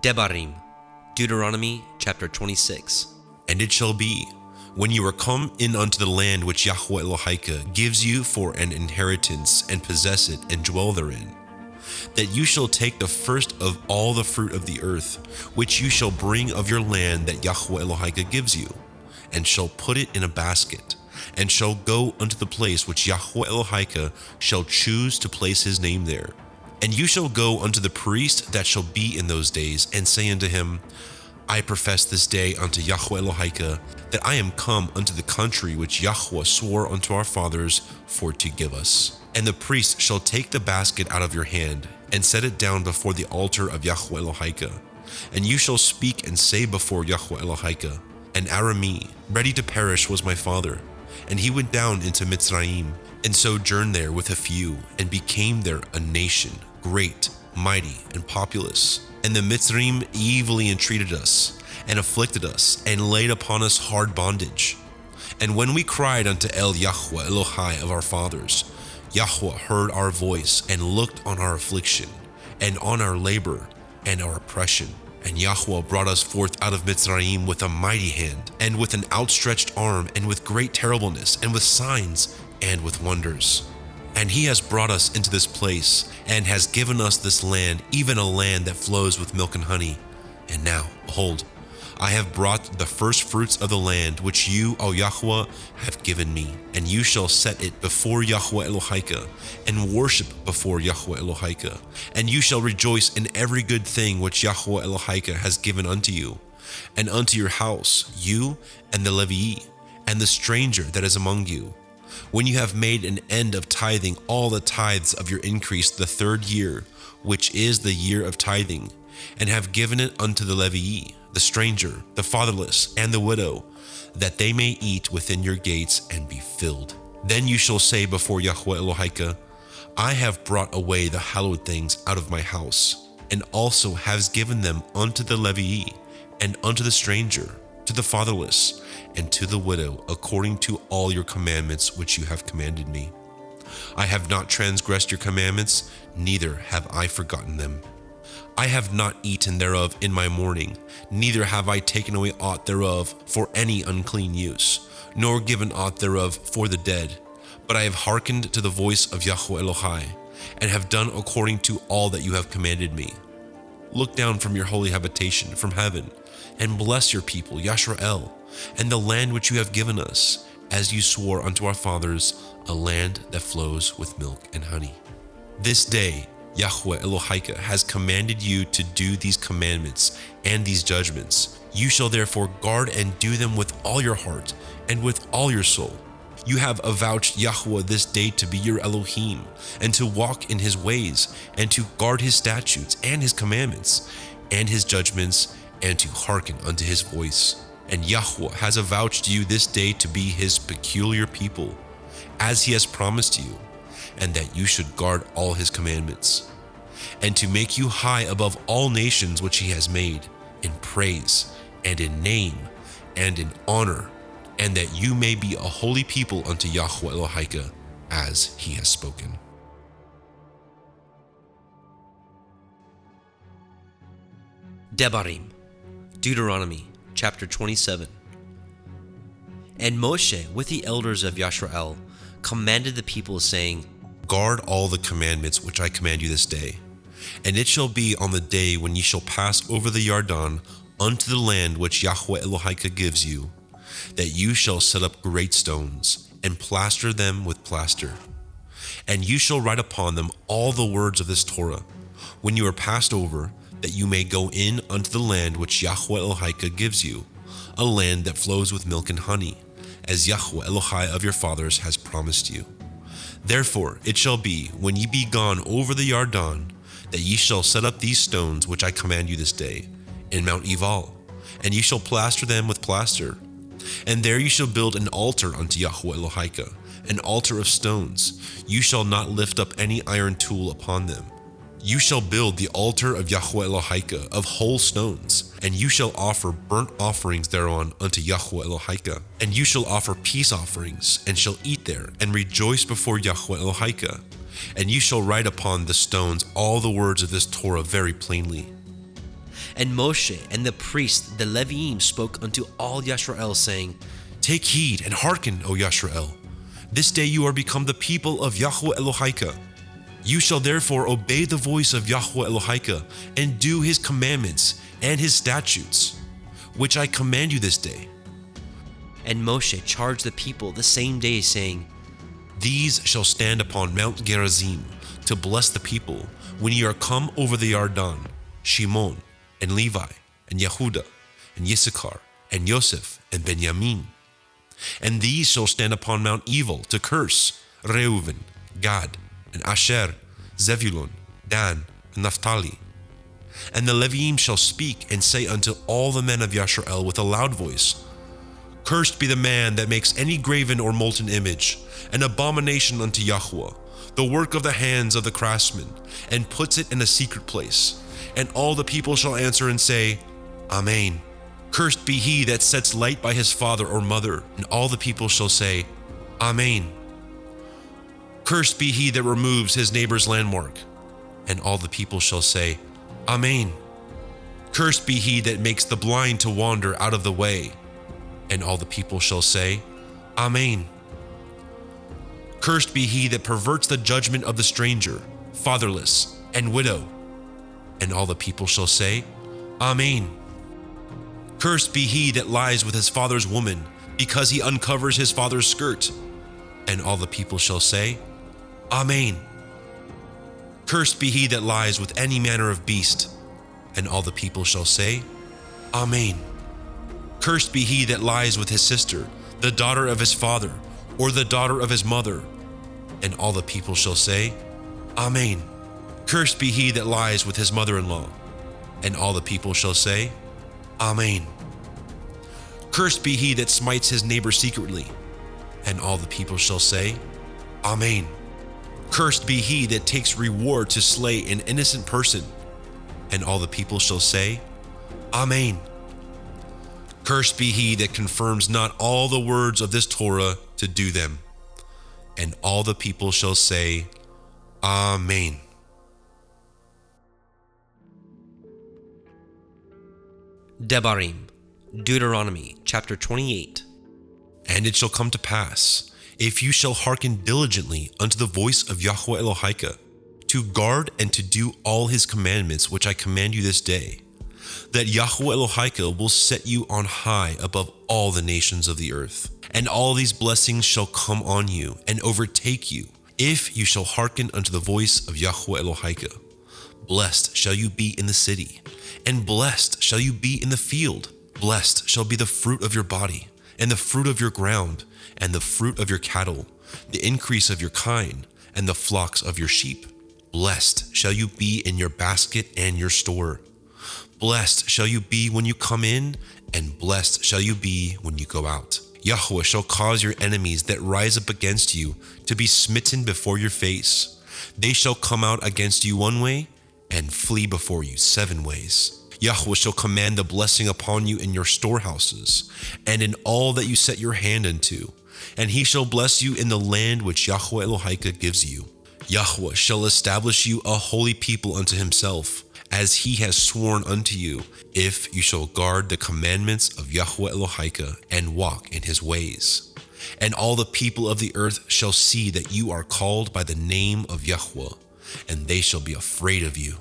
Debarim, Deuteronomy chapter 26. And it shall be, when you are come in unto the land which Yahweh Elohika gives you for an inheritance, and possess it, and dwell therein, that you shall take the first of all the fruit of the earth, which you shall bring of your land that Yahweh Elohika gives you, and shall put it in a basket, and shall go unto the place which Yahweh Elohika shall choose to place his name there. And you shall go unto the priest that shall be in those days, and say unto him, I profess this day unto Yahweh Elohika that I am come unto the country which Yahweh swore unto our fathers for to give us. And the priest shall take the basket out of your hand, and set it down before the altar of Yahweh Elohika. And you shall speak and say before Yahweh Elohika, An Aramee, ready to perish, was my father, and he went down into Mitzrayim, and sojourned there with a few, and became there a nation, great, mighty, and populous. And the Mitzrayim evilly entreated us, and afflicted us, and laid upon us hard bondage. And when we cried unto El Yahweh Elohai of our fathers, Yahweh heard our voice, and looked on our affliction, and on our labor, and our oppression. And Yahweh brought us forth out of Mitzrayim with a mighty hand, and with an outstretched arm, and with great terribleness, and with signs, and with wonders. And he has brought us into this place, and has given us this land, even a land that flows with milk and honey. And now, behold, I have brought the first fruits of the land, which you, O Yahweh, have given me. And you shall set it before Yahweh Elohika, and worship before Yahweh Elohika. And you shall rejoice in every good thing which Yahweh Elohika has given unto you, and unto your house, you and the Levii, and the stranger that is among you. When you have made an end of tithing all the tithes of your increase the third year, which is the year of tithing, and have given it unto the Levii, the stranger, the fatherless, and the widow, that they may eat within your gates and be filled. Then you shall say before Yahweh Elohika, I have brought away the hallowed things out of my house, and also has given them unto the Levii, and unto the stranger, to the fatherless, and to the widow, according to all your commandments which you have commanded me. I have not transgressed your commandments, neither have I forgotten them. I have not eaten thereof in my mourning, neither have I taken away aught thereof for any unclean use, nor given aught thereof for the dead, but I have hearkened to the voice of Yahweh Elohai, and have done according to all that you have commanded me. Look down from your holy habitation, from heaven, and bless your people, Yashrael, and the land which you have given us, as you swore unto our fathers, a land that flows with milk and honey. This day Yahweh Elohika has commanded you to do these commandments and these judgments. You shall therefore guard and do them with all your heart and with all your soul. You have avouched Yahweh this day to be your Elohim, and to walk in his ways, and to guard his statutes and his commandments and his judgments, and to hearken unto his voice. And Yahweh has avouched you this day to be his peculiar people, as he has promised you, and that you should guard all his commandments, and to make you high above all nations which he has made, in praise, and in name, and in honor, and that you may be a holy people unto Yahweh Elohika, as he has spoken. Debarim, Deuteronomy chapter 27. And Moshe with the elders of Yashrael commanded the people, saying, Guard all the commandments which I command you this day. And it shall be on the day when ye shall pass over the Yarden unto the land which Yahweh Elohika gives you, that you shall set up great stones, and plaster them with plaster. And you shall write upon them all the words of this Torah, when you are passed over, that you may go in unto the land which Yahweh Elohika gives you, a land that flows with milk and honey, as Yahweh Elohai of your fathers has promised you. Therefore it shall be, when ye be gone over the Yarden, that ye shall set up these stones which I command you this day, in Mount Ebal, and ye shall plaster them with plaster. And there you shall build an altar unto Yahweh Elohika, an altar of stones. You shall not lift up any iron tool upon them. You shall build the altar of Yahweh Elohika of whole stones, and you shall offer burnt offerings thereon unto Yahweh Elohika. And you shall offer peace offerings, and shall eat there, and rejoice before Yahweh Elohika. And you shall write upon the stones all the words of this Torah very plainly. And Moshe and the priest, the Leviim, spoke unto all Yisrael, saying, Take heed and hearken, O Yisrael. This day you are become the people of Yahweh Elohika. You shall therefore obey the voice of Yahweh Elohika, and do his commandments and his statutes, which I command you this day. And Moshe charged the people the same day, saying, These shall stand upon Mount Gerizim to bless the people when ye are come over the Yarden, Shimon, and Levi, and Yehuda, and Issachar, and Joseph, and Benjamin. And these shall stand upon Mount Evil to curse Reuven, Gad, and Asher, Zebulun, Dan, and Naphtali. And the Leviim shall speak and say unto all the men of Yisrael with a loud voice, Cursed be the man that makes any graven or molten image, an abomination unto Yahweh, the work of the hands of the craftsman, and puts it in a secret place. And all the people shall answer and say, Amen. Cursed be he that sets light by his father or mother. And all the people shall say, Amen. Cursed be he that removes his neighbor's landmark. And all the people shall say, Amen. Cursed be he that makes the blind to wander out of the way. And all the people shall say, Amen. Cursed be he that perverts the judgment of the stranger, fatherless, and widow. And all the people shall say, Amen. Cursed be he that lies with his father's woman, because he uncovers his father's skirt. And all the people shall say, Amen. Cursed be he that lies with any manner of beast. And all the people shall say, Amen. Cursed be he that lies with his sister, the daughter of his father, or the daughter of his mother. And all the people shall say, Amen. Cursed be he that lies with his mother-in-law. And all the people shall say, Amen. Cursed be he that smites his neighbor secretly. And all the people shall say, Amen. Cursed be he that takes reward to slay an innocent person. And all the people shall say, Amen. Cursed be he that confirms not all the words of this Torah to do them. And all the people shall say, Amen. Devarim, Deuteronomy chapter 28. And it shall come to pass, if you shall hearken diligently unto the voice of Yahweh Elohika, to guard and to do all his commandments which I command you this day, that Yahweh Elohika will set you on high above all the nations of the earth. And all these blessings shall come on you and overtake you, if you shall hearken unto the voice of Yahweh Elohika. Blessed shall you be in the city, and blessed shall you be in the field. Blessed shall be the fruit of your body, and the fruit of your ground, and the fruit of your cattle, the increase of your kine, and the flocks of your sheep. Blessed shall you be in your basket and your store. Blessed shall you be when you come in, and blessed shall you be when you go out. Yahweh shall cause your enemies that rise up against you to be smitten before your face. They shall come out against you one way, and flee before you 7 ways. Yahweh shall command the blessing upon you in your storehouses, and in all that you set your hand unto. And he shall bless you in the land which Yahweh Elohika gives you. Yahweh shall establish you a holy people unto himself, as he has sworn unto you, if you shall guard the commandments of Yahweh Elohika and walk in his ways. And all the people of the earth shall see that you are called by the name of Yahweh, and they shall be afraid of you.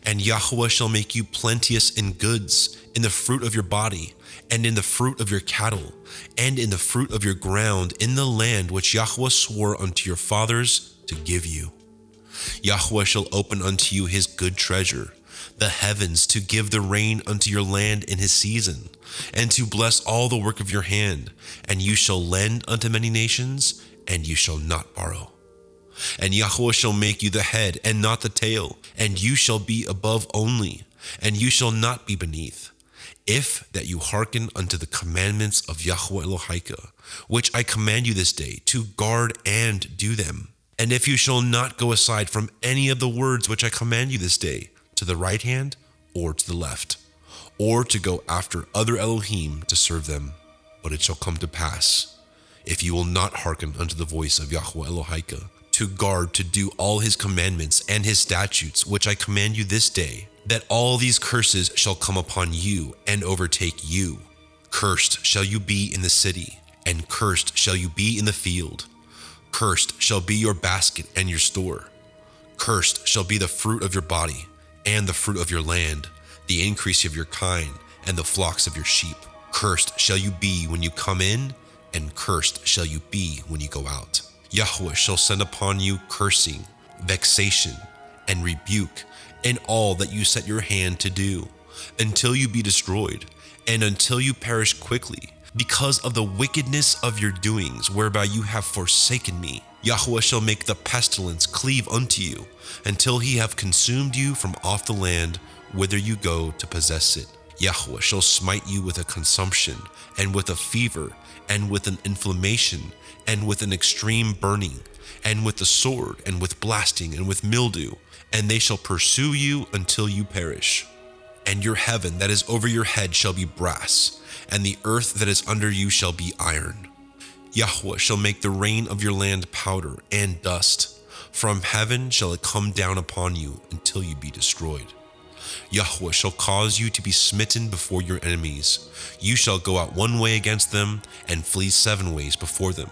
And Yahweh shall make you plenteous in goods, in the fruit of your body, and in the fruit of your cattle, and in the fruit of your ground, in the land which Yahweh swore unto your fathers to give you. Yahweh shall open unto you his good treasure, the heavens, to give the rain unto your land in his season, and to bless all the work of your hand. And you shall lend unto many nations, and you shall not borrow. And Yahweh shall make you the head and not the tail, and you shall be above only, and you shall not be beneath, if that you hearken unto the commandments of Yahweh Elohika, which I command you this day, to guard and do them. And if you shall not go aside from any of the words which I command you this day, to the right hand or to the left, or to go after other Elohim to serve them. But it shall come to pass, if you will not hearken unto the voice of Yahweh Elohika, to guard to do all his commandments and his statutes which I command you this day, that all these curses shall come upon you and overtake you. Cursed shall you be in the city, and cursed shall you be in the field. Cursed shall be your basket and your store. Cursed shall be the fruit of your body, and the fruit of your land, the increase of your kind, and the flocks of your sheep. Cursed shall you be when you come in, and cursed shall you be when you go out. Yahweh shall send upon you cursing, vexation, and rebuke in all that you set your hand to do, until you be destroyed, and until you perish quickly, because of the wickedness of your doings, whereby you have forsaken me. Yahweh shall make the pestilence cleave unto you, until he have consumed you from off the land whither you go to possess it. Yahweh shall smite you with a consumption, and with a fever, and with an inflammation, and with an extreme burning, and with the sword, and with blasting, and with mildew, and they shall pursue you until you perish. And your heaven that is over your head shall be brass, and the earth that is under you shall be iron. Yahweh shall make the rain of your land powder and dust. From heaven shall it come down upon you until you be destroyed. Yahweh shall cause you to be smitten before your enemies. You shall go out one way against them, and flee 7 ways before them,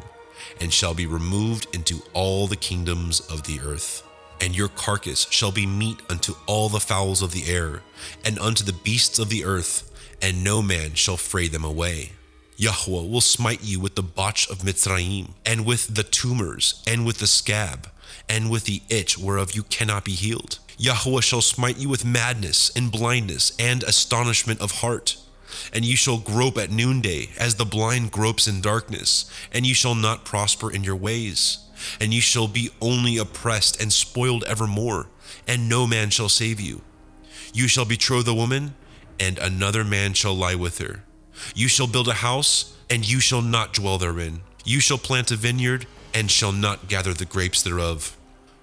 and shall be removed into all the kingdoms of the earth. And your carcass shall be meat unto all the fowls of the air, and unto the beasts of the earth, and no man shall fray them away. Yahweh will smite you with the botch of Mitzrayim, and with the tumors, and with the scab, and with the itch whereof you cannot be healed. Yahweh shall smite you with madness, and blindness, and astonishment of heart. And you shall grope at noonday, as the blind gropes in darkness, and you shall not prosper in your ways. And you shall be only oppressed and spoiled evermore, and no man shall save you. You shall betroth a woman, and another man shall lie with her. You shall build a house, and you shall not dwell therein. You shall plant a vineyard, and shall not gather the grapes thereof.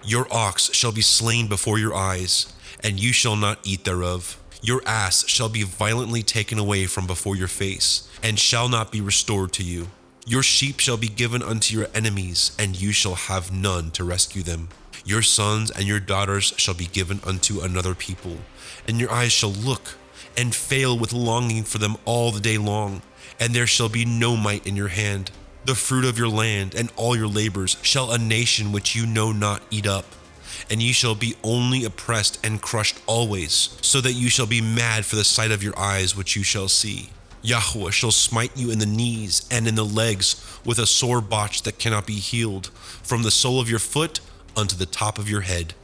Your ox shall be slain before your eyes, and you shall not eat thereof. Your ass shall be violently taken away from before your face, and shall not be restored to you. Your sheep shall be given unto your enemies, and you shall have none to rescue them. Your sons and your daughters shall be given unto another people, and your eyes shall look, and fail with longing for them all the day long, and there shall be no might in your hand. The fruit of your land and all your labors shall a nation which you know not eat up, and ye shall be only oppressed and crushed always, so that you shall be mad for the sight of your eyes which you shall see. Yahweh shall smite you in the knees and in the legs with a sore botch that cannot be healed, from the sole of your foot unto the top of your head.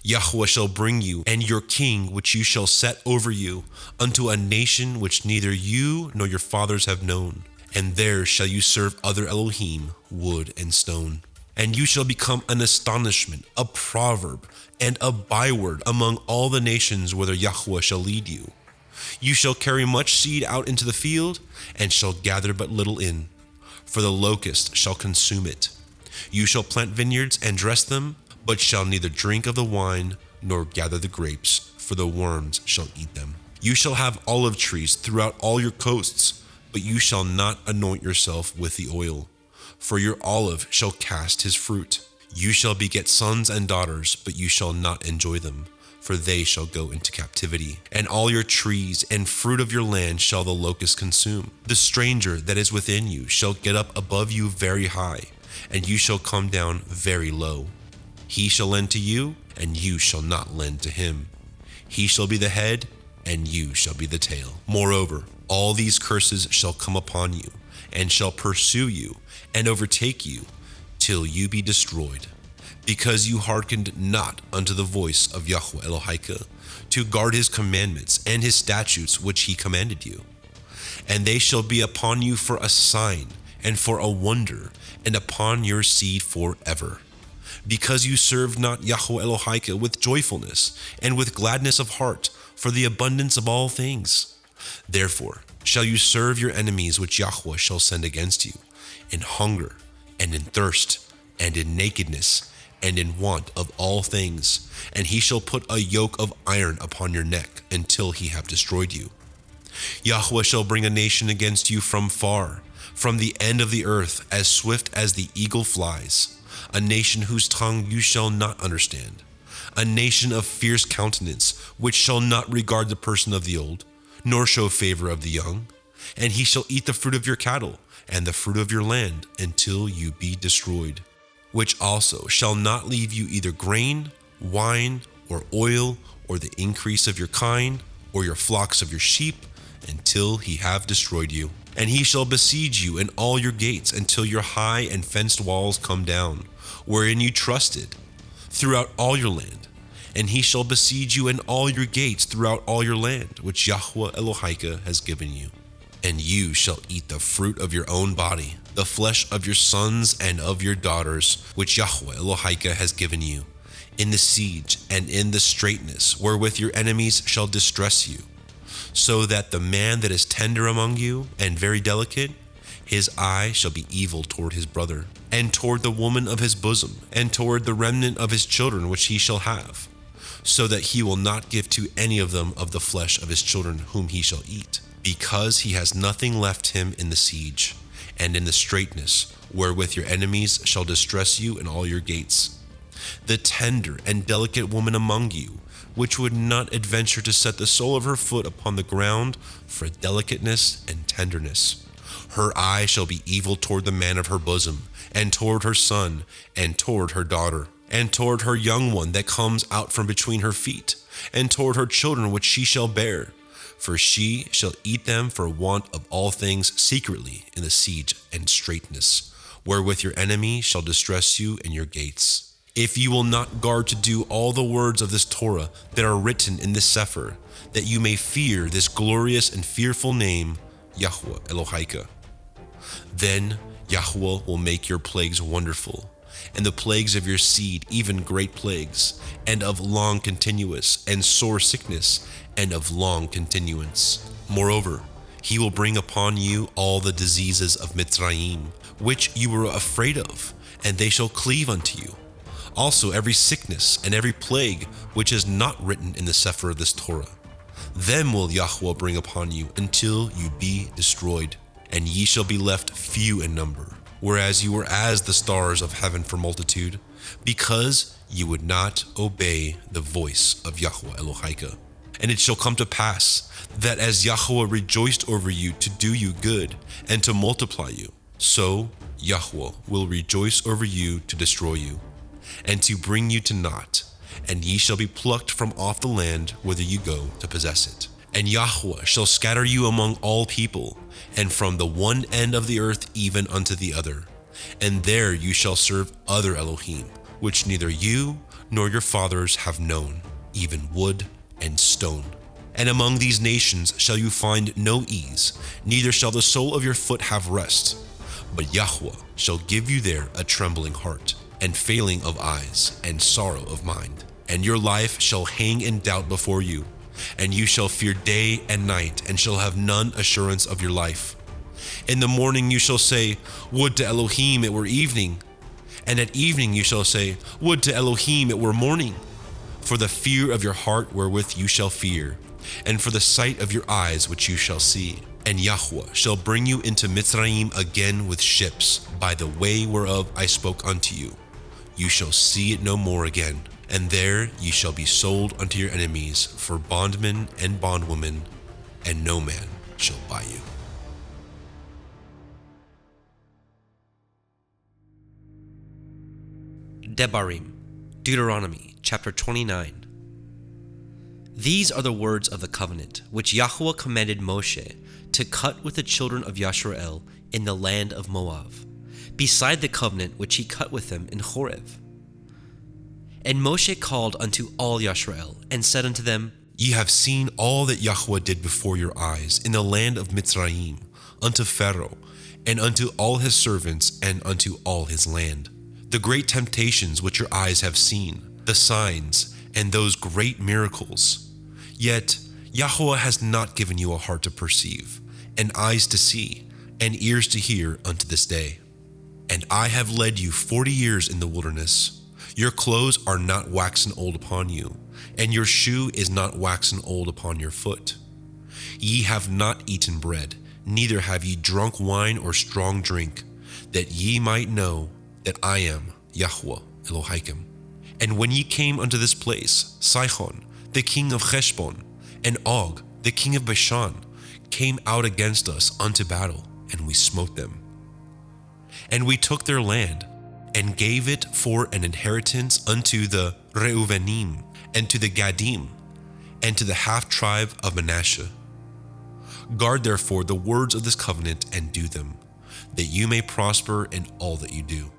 Yahweh shall bring you and your king which you shall set over you unto a nation which neither you nor your fathers have known, and there shall you serve other Elohim, wood and stone. And you shall become an astonishment, a proverb, and a byword among all the nations whither Yahweh shall lead you. You shall carry much seed out into the field, and shall gather but little in, for the locust shall consume it. You shall plant vineyards and dress them, but shall neither drink of the wine, nor gather the grapes, for the worms shall eat them. You shall have olive trees throughout all your coasts, but you shall not anoint yourself with the oil, for your olive shall cast his fruit. You shall beget sons and daughters, but you shall not enjoy them, for they shall go into captivity. And all your trees and fruit of your land shall the locust consume. The stranger that is within you shall get up above you very high, and you shall come down very low. He shall lend to you, and you shall not lend to him. He shall be the head, and you shall be the tail. Moreover, all these curses shall come upon you, and shall pursue you, and overtake you, till you be destroyed, because you hearkened not unto the voice of Yahweh Elohika, to guard his commandments and his statutes which he commanded you. And they shall be upon you for a sign, and for a wonder, and upon your seed forever. Because you served not Yahweh Elohika with joyfulness, and with gladness of heart, for the abundance of all things. Therefore shall you serve your enemies which Yahweh shall send against you, in hunger, and in thirst, and in nakedness, and in want of all things, and he shall put a yoke of iron upon your neck until he have destroyed you. Yahweh shall bring a nation against you from far, from the end of the earth, as swift as the eagle flies, a nation whose tongue you shall not understand, a nation of fierce countenance, which shall not regard the person of the old, nor show favor of the young. And he shall eat the fruit of your cattle, and the fruit of your land, until you be destroyed. Which also shall not leave you either grain, wine, or oil, or the increase of your kine, or your flocks of your sheep, until he have destroyed you. And he shall besiege you in all your gates, until your high and fenced walls come down, wherein you trusted, throughout all your land. And he shall besiege you in all your gates throughout all your land, which Yahweh Elohika has given you. And you shall eat the fruit of your own body, the flesh of your sons and of your daughters, which Yahweh Elohika has given you, in the siege and in the straitness wherewith your enemies shall distress you. So that the man that is tender among you and very delicate, his eye shall be evil toward his brother, and toward the woman of his bosom, and toward the remnant of his children which he shall have, so that he will not give to any of them of the flesh of his children whom he shall eat, because he has nothing left him in the siege, and in the straitness, wherewith your enemies shall distress you in all your gates. The tender and delicate woman among you, which would not adventure to set the sole of her foot upon the ground for delicateness and tenderness. Her eye shall be evil toward the man of her bosom, and toward her son, and toward her daughter, and toward her young one that comes out from between her feet, and toward her children which she shall bear. For she shall eat them for want of all things secretly in the siege and straitness, wherewith your enemy shall distress you in your gates. If you will not guard to do all the words of this Torah that are written in this Cepher, that you may fear this glorious and fearful name, Yahweh Elohika. Then Yahweh will make your plagues wonderful, and the plagues of your seed even great plagues, and of long continuous, and sore sickness, and of long continuance. Moreover, he will bring upon you all the diseases of Mitzrayim, which you were afraid of, and they shall cleave unto you. Also every sickness and every plague which is not written in the Cepher of this Torah. Them will Yahweh bring upon you until you be destroyed, and ye shall be left few in number, whereas you were as the stars of heaven for multitude, because you would not obey the voice of Yahweh Elohika. And it shall come to pass that as Yahweh rejoiced over you to do you good and to multiply you, so Yahweh will rejoice over you to destroy you, and to bring you to naught, and ye shall be plucked from off the land whither you go to possess it. And Yahweh shall scatter you among all people, and from the one end of the earth even unto the other. And there you shall serve other Elohim, which neither you nor your fathers have known, even wood and stone. And among these nations shall you find no ease, neither shall the sole of your foot have rest. But Yahweh shall give you there a trembling heart, and failing of eyes, and sorrow of mind. And your life shall hang in doubt before you, and you shall fear day and night, and shall have none assurance of your life. In the morning you shall say, would to Elohim it were evening. And at evening you shall say, would to Elohim it were morning. For the fear of your heart wherewith you shall fear, and for the sight of your eyes which you shall see. And Yahweh shall bring you into Mitzrayim again with ships, by the way whereof I spoke unto you. You shall see it no more again, and there ye shall be sold unto your enemies for bondmen and bondwomen, and no man shall buy you. Debarim, Deuteronomy chapter 29. These are the words of the covenant which Yahweh commanded Moshe to cut with the children of Yashrael in the land of Moab, beside the covenant which he cut with them in Horeb. And Moshe called unto all Yashrael, and said unto them, Ye have seen all that Yahweh did before your eyes in the land of Mitzrayim, unto Pharaoh, and unto all his servants, and unto all his land. The great temptations which your eyes have seen, the signs, and those great miracles. Yet Yahweh has not given you a heart to perceive, and eyes to see, and ears to hear unto this day. And I have led you 40 years in the wilderness. Your clothes are not waxen old upon you, and your shoe is not waxen old upon your foot. Ye have not eaten bread, neither have ye drunk wine or strong drink, that ye might know that I am Yahweh Elohim. And when ye came unto this place, Sihon, the king of Heshbon, and Og, the king of Bashan, came out against us unto battle, and we smote them. And we took their land, and gave it for an inheritance unto the Reuvenim, and to the Gadim, and to the half-tribe of Manasseh. Guard therefore the words of this covenant, and do them, that you may prosper in all that you do.